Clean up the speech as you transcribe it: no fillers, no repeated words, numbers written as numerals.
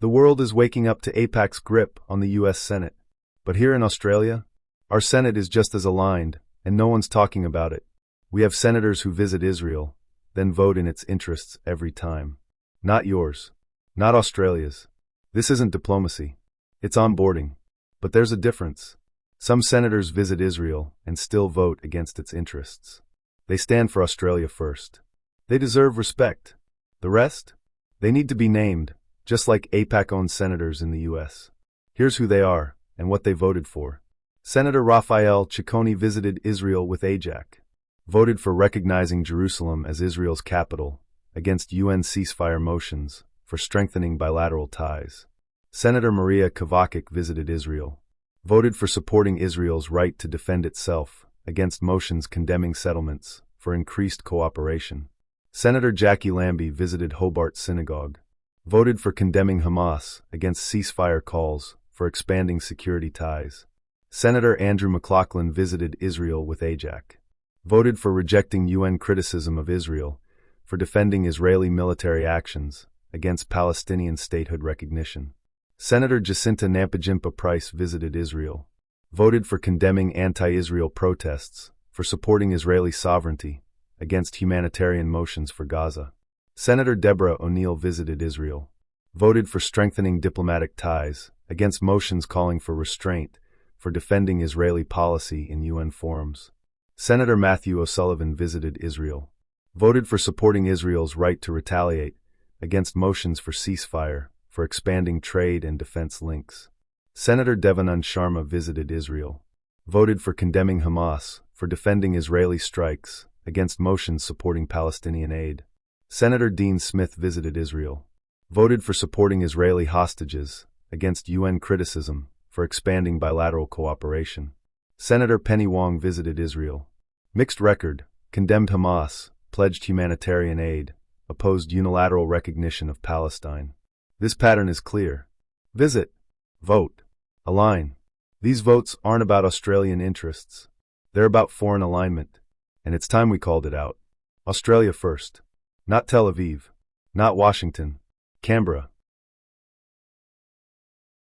The world is waking up to AIPAC's grip on the US Senate. But here in Australia, our Senate is just as aligned, and no one's talking about it. We have senators who visit Israel, then vote in its interests every time. Not yours. Not Australia's. This isn't diplomacy. It's onboarding. But there's a difference. Some senators visit Israel and still vote against its interests. They stand for Australia first. They deserve respect. The rest? They need to be named, just like AIPAC-owned senators in the US. Here's who they are and what they voted for. Senator Raphael Ciccone visited Israel with AIPAC. Voted for recognizing Jerusalem as Israel's capital, against UN ceasefire motions, for strengthening bilateral ties. Senator Maria Kovacic visited Israel. Voted for supporting Israel's right to defend itself, against motions condemning settlements, for increased cooperation. Senator Jackie Lambie visited Hobart Synagogue. Voted for condemning Hamas, against ceasefire calls, for expanding security ties. Senator Andrew McLaughlin visited Israel with AIPAC. Voted for rejecting UN criticism of Israel, for defending Israeli military actions, against Palestinian statehood recognition. Senator Jacinta Nampijinpa-Price visited Israel. Voted for condemning anti-Israel protests, for supporting Israeli sovereignty, against humanitarian motions for Gaza. Senator Deborah O'Neill visited Israel. Voted for strengthening diplomatic ties, against motions calling for restraint, for defending Israeli policy in UN forums. Senator Matthew O'Sullivan visited Israel. Voted for supporting Israel's right to retaliate, against motions for ceasefire, for expanding trade and defense links. Senator Devanand Sharma visited Israel. Voted for condemning Hamas, for defending Israeli strikes, against motions supporting Palestinian aid. Senator Dean Smith visited Israel. Voted for supporting Israeli hostages, against UN criticism, for expanding bilateral cooperation. Senator Penny Wong visited Israel. Mixed record, condemned Hamas, pledged humanitarian aid, opposed unilateral recognition of Palestine. This pattern is clear. Visit, vote, align. These votes aren't about Australian interests. They're about foreign alignment. And it's time we called it out. Australia first. Not Tel Aviv. Not Washington. Canberra.